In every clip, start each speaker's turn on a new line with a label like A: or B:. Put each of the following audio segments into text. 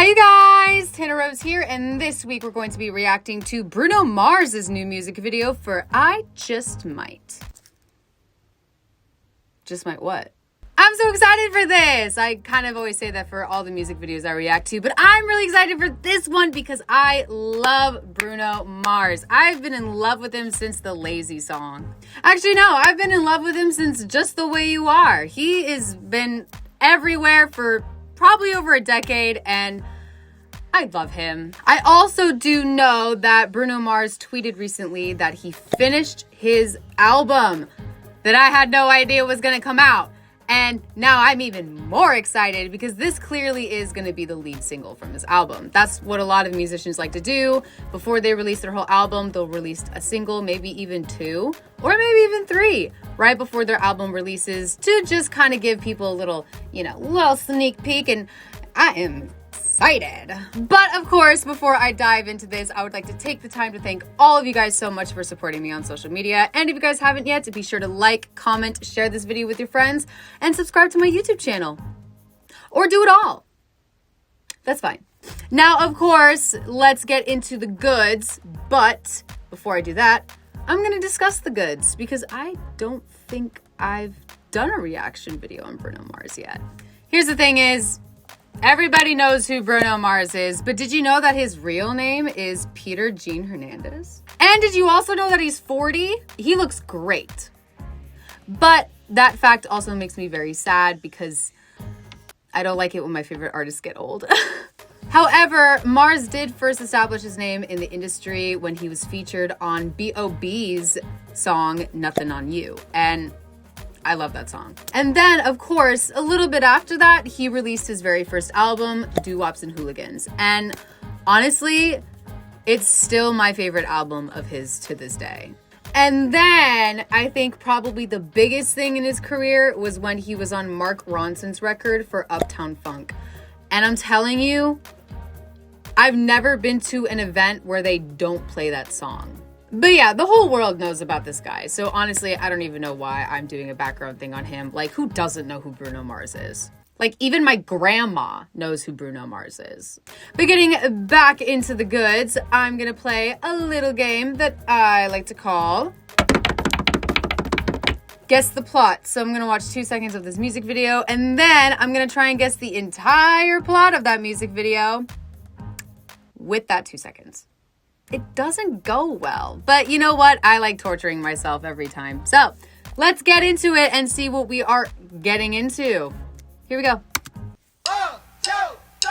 A: Hi you guys, Tana Rose here, and this week we're going to be reacting to Bruno Mars' new music video for I Just Might. Just might what? I'm so excited for this! I kind of always say that for all the music videos I react to, but I'm really excited for this one because I love Bruno Mars. I've been in love with him since the Lazy song. Actually, no, I've been in love with him since Just the Way You Are. He has been everywhere for probably over a decade, and I love him. I also do know that Bruno Mars tweeted recently that he finished his album that I had no idea was gonna come out. And now I'm even more excited because this clearly is going to be the lead single from his album. That's what a lot of musicians like to do. Before they release their whole album, they'll release a single, maybe even two, or maybe even three, right before their album releases to just kind of give people a little, little sneak peek. And I am excited. But of course, before I dive into this, I would like to take the time to thank all of you guys so much for supporting me on social media. And if you guys haven't yet, be sure to like, comment, share this video with your friends, and subscribe to my YouTube channel. Or do it all. That's fine. Now, of course, let's get into the goods. But before I do that, I'm going to discuss the goods because I don't think I've done a reaction video on Bruno Mars yet. Here's the thing is, everybody knows who Bruno Mars is, but did you know that his real name is Peter Gene Hernandez? And did you also know that he's 40? He looks great. But that fact also makes me very sad because I don't like it when my favorite artists get old. However, Mars did first establish his name in the industry when he was featured on B.O.B.'s song, Nothing on You. And I love that song. And then, of course, a little bit after that, he released his very first album, Doo-Wops and Hooligans. And honestly, it's still my favorite album of his to this day. And then, I think probably the biggest thing in his career was when he was on Mark Ronson's record for Uptown Funk. And I'm telling you, I've never been to an event where they don't play that song. But yeah, the whole world knows about this guy. So honestly, I don't even know why I'm doing a background thing on him. Like, who doesn't know who Bruno Mars is? Like, even my grandma knows who Bruno Mars is. But getting back into the goods, I'm going to play a little game that I like to call Guess the Plot. So I'm going to watch 2 seconds of this music video, and then I'm going to try and guess the entire plot of that music video with that 2 seconds. It doesn't go well, but you know what? I like torturing myself every time. So let's get into it and see what we are getting into. Here we go.
B: 1, 2, 3,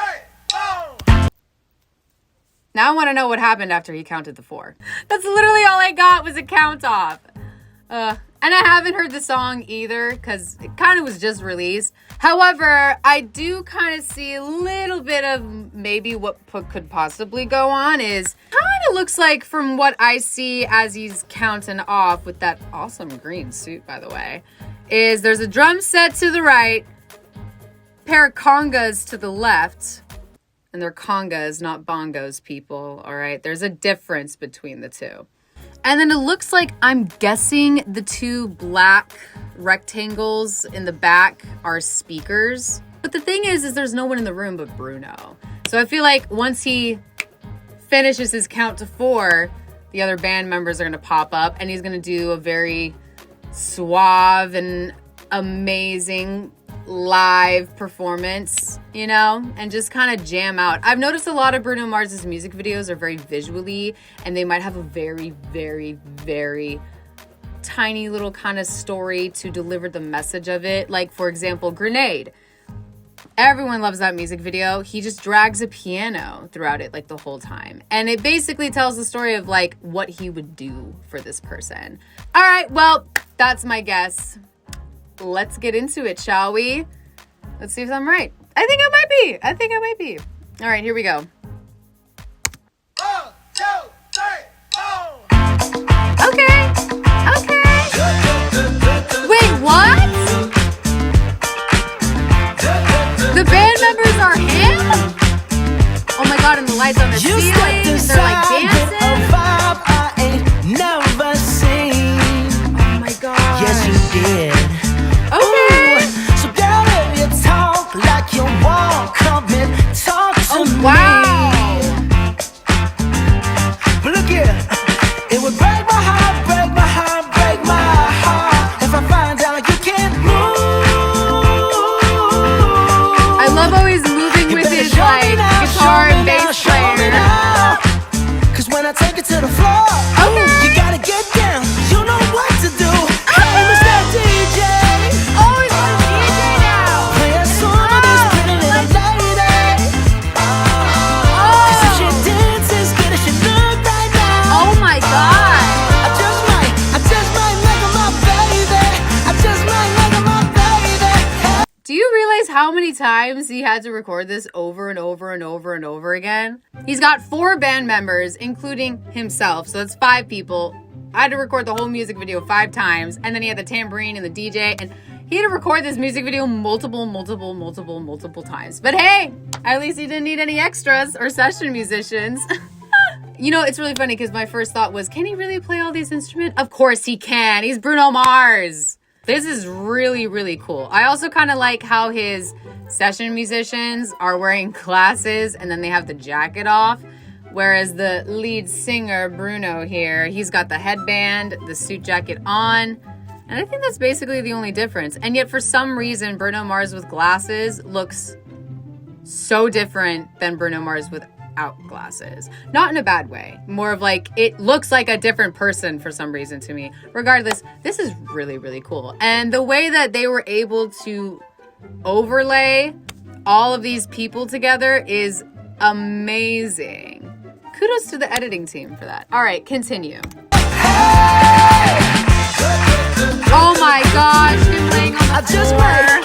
B: 4.
A: Now I want to know what happened after he counted the 4. That's literally all I got was a count off. And I haven't heard the song either because it kind of was just released. However, I do kind of see a little bit of maybe what could possibly go on is kind of looks like from what I see as he's counting off with that awesome green suit, by the way, is there's a drum set to the right, pair of congas to the left, and they're congas, not bongos, people, all right? There's a difference between the two. And then it looks like, I'm guessing the 2 black rectangles in the back are speakers. But the thing is there's no one in the room but Bruno. So I feel like once he finishes his count to 4, the other band members are going to pop up and he's going to do a very suave and amazing live performance, and just kind of jam out. I've noticed a lot of Bruno Mars's music videos are very visually, and they might have a very, very, very tiny little kind of story to deliver the message of it. Like, for example, Grenade. Everyone loves that music video. He just drags a piano throughout it, like, the whole time. And it basically tells the story of, like, what he would do for this person. All right, well, that's my guess. Let's get into it, shall we? Let's see if I'm right. I think I might be. All right, here we go.
B: 1, 2, 3, 4.
A: Okay. Wait, what? The band members are him? Oh my god, and the lights on the ceiling. They're like dancing.
C: I ain't never seen.
A: Oh my god.
C: Yes, you did.
A: Okay.
C: Ooh, so girl, if you talk like you walk, come and talk to me.
A: Wow.
C: But look here, it would break my heart, break my heart, break my heart if I find out you can't move.
A: I love how he's moving with his like guitar and bass player.
C: Cause when I take it to the floor,
A: Okay.
C: you gotta get down. You know what to do. Hey, Mr. DJ.
A: Oh, he's on DJ now.
C: Play a song of this pretty little lady. Cause if she dances good as she look right now,
A: Oh my god.
C: I just might make her my baby. I just might make her my baby.
A: Do you realize how many times he had to record this over and over and over and over again? He's got 4 band members, including himself, so that's 5 people. I had to record the whole music video 5 times, and then he had the tambourine and the DJ, and he had to record this music video multiple times. But hey, at least he didn't need any extras or session musicians. You know, it's really funny because my first thought was, can he really play all these instruments? Of course he can. He's Bruno Mars. This is really, really cool. I also kind of like how his session musicians are wearing glasses and then they have the jacket off. Whereas the lead singer, Bruno here, he's got the headband, the suit jacket on. And I think that's basically the only difference. And yet for some reason, Bruno Mars with glasses looks so different than Bruno Mars without glasses. Not in a bad way. More of like, it looks like a different person for some reason to me. Regardless, this is really, really cool. And the way that they were able to overlay all of these people together is amazing. Kudos to the editing team for that. All right, continue. Oh my gosh, him laying on the floor.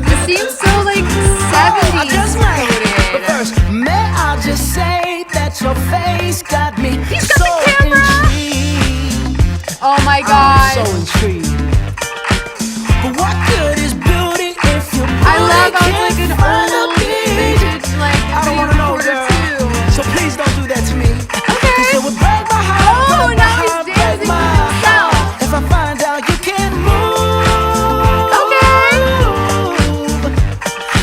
A: It seems so like 70s
C: But
A: coded.
C: first, may I just say that your face got me
A: He's got
C: so
A: the camera.
C: intrigued.
A: Oh my
C: I'm
A: gosh.
C: so intrigued. But what good is beauty if you
A: I love how
C: can't
A: it's like an
C: find a
A: old
C: beat?
A: vintage like
C: I don't
A: video
C: wanna know,
A: recorder
C: girl.
A: too.
C: So please don't do that to me.
A: Okay.
C: 'Cause it would break my heart,
A: Oh,
C: break my
A: now he's
C: heart, break
A: dancing
C: my
A: with himself.
C: heart if I find out you can't move.
A: Okay.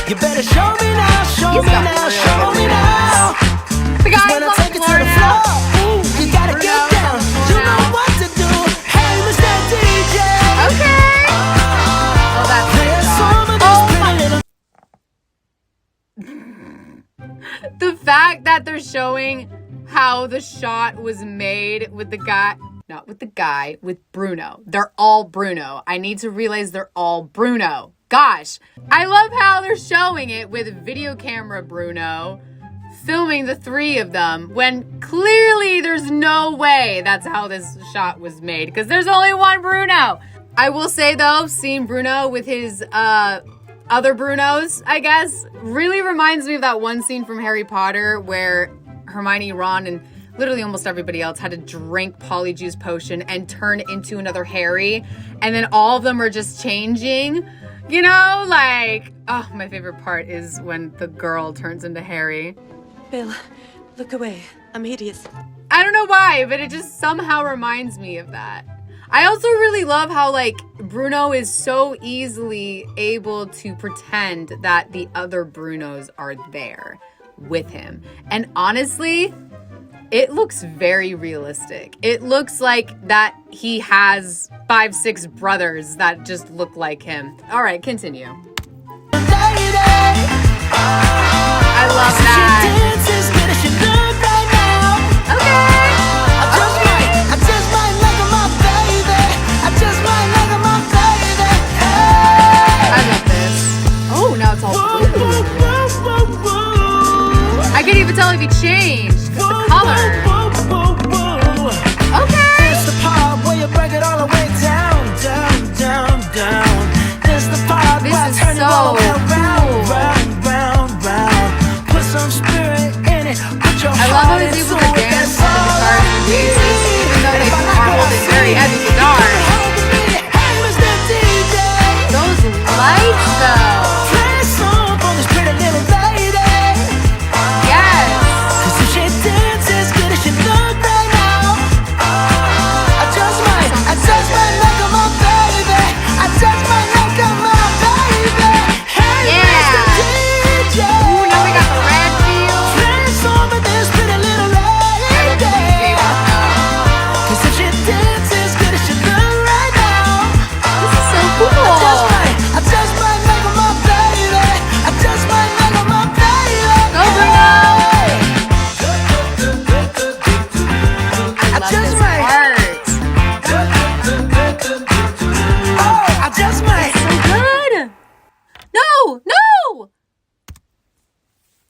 C: You better show me now, show
A: He's
C: me
A: got
C: now,
A: really
C: show me
A: good
C: now.
A: The guy's
C: When I
A: on
C: take
A: the
C: it to
A: floor
C: the
A: now.
C: floor, ooh, you gotta get
A: Bruno's
C: down.
A: on the floor
C: You know
A: now.
C: what to do. Hey, Mr. DJ.
A: Okay. Oh, that's
C: Play a song of this
A: Oh
C: pretty
A: my-
C: little.
A: The fact that they're showing how the shot was made with the guy, not with the guy, with Bruno. They're all Bruno. I need to realize they're all Bruno. Gosh, I love how they're showing it with video camera Bruno filming the 3 of them when clearly there's no way that's how this shot was made because there's only one Bruno. I will say though, seeing Bruno with his other Brunos, I guess, really reminds me of that one scene from Harry Potter where Hermione, Ron, and literally almost everybody else had to drink Polyjuice potion and turn into another Harry, and then all of them are just changing. You know, like, oh, my favorite part is when the girl turns into Harry.
D: Bill, look away. I'm hideous.
A: I don't know why, but it just somehow reminds me of that. I also really love how, like, Bruno is so easily able to pretend that the other Brunos are there with him. And honestly, it looks very realistic. It looks like that he has 5, 6 brothers that just look like him. All right, continue. I love that. Okay. I love this. Oh, now it's all blue. I can't even tell if he changed the color. Okay.
C: It's the part where you break it all the way down, down, down, down. It's the part
A: This
C: where I
A: is
C: turn it
A: so
C: all the way around,
A: cool.
C: round, round, round. Put some spirit in it. Put your
A: I love how
C: heart
A: he's
C: into
A: able to
C: it.
A: dance
C: That's
A: with the
C: all
A: guitars and
C: I
A: basses,
C: need.
A: even though they
C: If I
A: are
C: like what I
A: holding very
C: see,
A: heavy
C: you can
A: guitars.
C: hold me. Hey, Mr. DJ.
A: Those lights, though.
C: Play a song for this pretty little lady.
A: Yes.
C: 'Cause if she dances good as she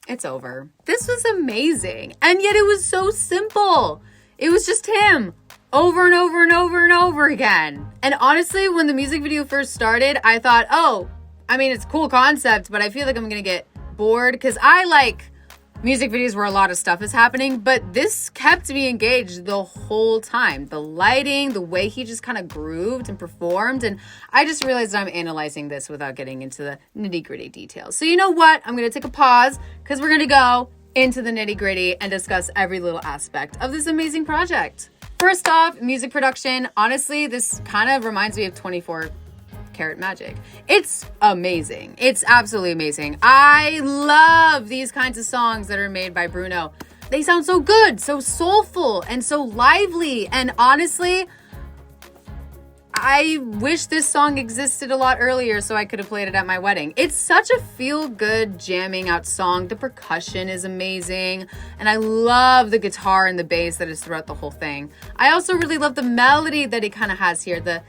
A: It's over. This was amazing. And yet it was so simple. It was just him over and over and over and over again. And honestly, when the music video first started, I thought, oh, I mean, it's a cool concept, but I feel like I'm going to get bored because I like music videos where a lot of stuff is happening, but this kept me engaged the whole time. The lighting, the way he just kind of grooved and performed, and I just realized I'm analyzing this without getting into the nitty-gritty details. So you know what? I'm going to take a pause because we're going to go into the nitty-gritty and discuss every little aspect of this amazing project. First off, music production. Honestly, this kind of reminds me of 24 Karat Magic. It's amazing. It's absolutely amazing. I love these kinds of songs that are made by Bruno. They sound so good, so soulful, and so lively. And honestly, I wish this song existed a lot earlier so I could have played it at my wedding. It's such a feel-good jamming out song. The percussion is amazing, and I love the guitar and the bass that is throughout the whole thing. I also really love the melody that he kind of has here. The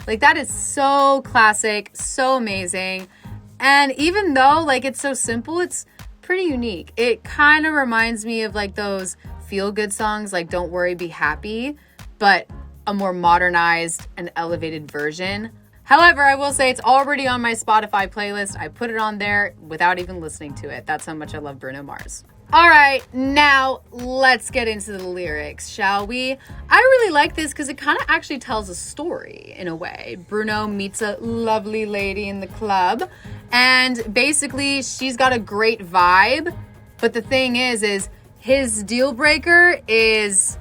A: like, that is so classic, so amazing. And even though like it's so simple, it's pretty unique. It kind of reminds me of like those feel-good songs like Don't Worry, Be Happy, but a more modernized and elevated version. However, I will say it's already on my Spotify playlist. I put it on there without even listening to it. That's how much I love Bruno Mars. All right, now let's get into the lyrics, shall we? I really like this because it kind of actually tells a story in a way. Bruno meets a lovely lady in the club, and basically she's got a great vibe, but the thing is his deal breaker is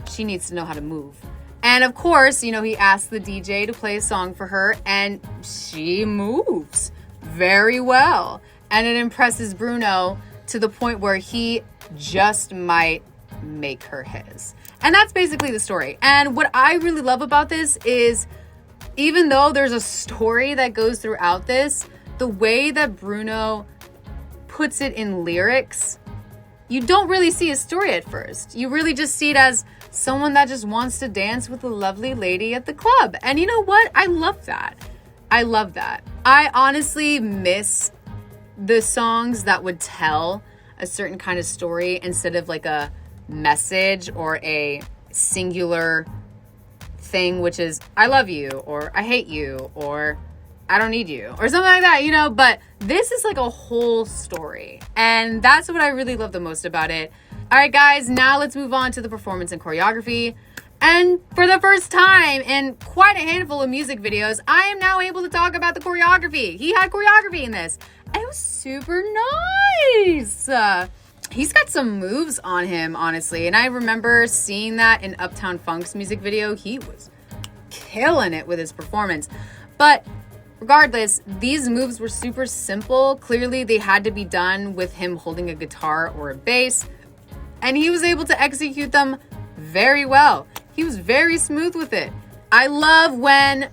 A: she needs to know how to move. And of course, you know, he asks the DJ to play a song for her, and she moves very well. And it impresses Bruno to the point where he just might make her his. And that's basically the story. And what I really love about this is, even though there's a story that goes throughout this, the way that Bruno puts it in lyrics, you don't really see a story at first. You really just see it as someone that just wants to dance with a lovely lady at the club. And you know what? I love that. I love that. I honestly miss the songs that would tell a certain kind of story instead of like a message or a singular thing, which is I love you or I hate you or I don't need you or something like that, you know. But this is like a whole story, and that's what I really love the most about it. All right, guys, now let's move on to the performance and choreography. And for the first time in quite a handful of music videos, I am now able to talk about the choreography. He had choreography in this, and it was super nice. He's got some moves on him, honestly. And I remember seeing that in Uptown Funk's music video. He was killing it with his performance. But regardless, these moves were super simple. Clearly, they had to be done with him holding a guitar or a bass, and he was able to execute them very well. He was very smooth with it. I love when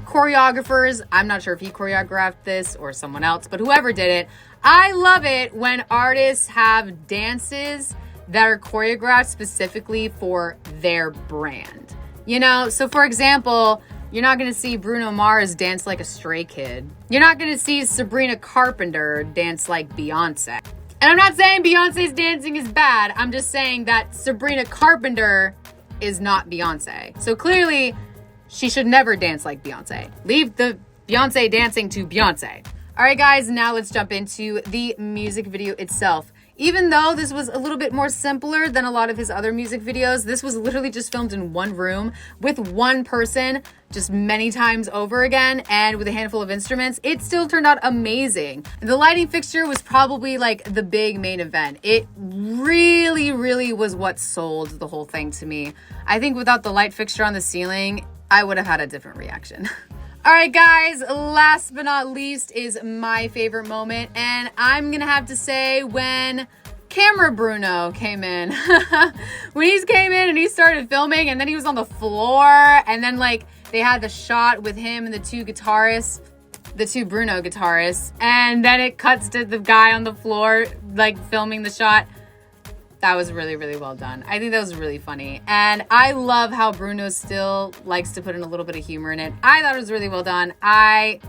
A: choreographers, I'm not sure if he choreographed this or someone else, but whoever did it, I love it when artists have dances that are choreographed specifically for their brand. You know, so for example, you're not going to see Bruno Mars dance like a Stray Kid. You're not going to see Sabrina Carpenter dance like Beyonce. And I'm not saying Beyonce's dancing is bad. I'm just saying that Sabrina Carpenter is not Beyonce. So clearly, she should never dance like Beyonce. Leave the Beyonce dancing to Beyonce. All right, guys, now let's jump into the music video itself. Even though this was a little bit more simpler than a lot of his other music videos, this was literally just filmed in one room with one person just many times over again and with a handful of instruments. It still turned out amazing. The lighting fixture was probably like the big main event. It really, really was what sold the whole thing to me. I think without the light fixture on the ceiling, I would have had a different reaction. All right, guys, last but not least is my favorite moment, and I'm gonna have to say when Camera Bruno came in. When he came in and he started filming, and then he was on the floor, and then like they had the shot with him and the two guitarists, the two Bruno guitarists, and then it cuts to the guy on the floor like filming the shot. That was really, really well done. I think that was really funny. And I love how Bruno still likes to put in a little bit of humor in it. I thought it was really well done. I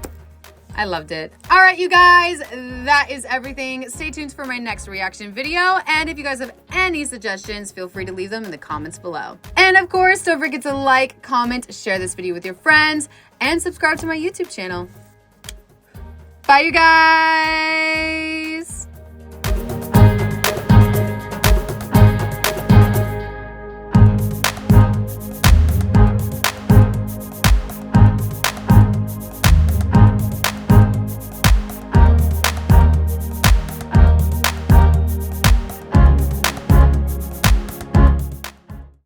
A: I loved it. All right, you guys, that is everything. Stay tuned for my next reaction video. And if you guys have any suggestions, feel free to leave them in the comments below. And of course, don't forget to like, comment, share this video with your friends, and subscribe to my YouTube channel. Bye, you guys.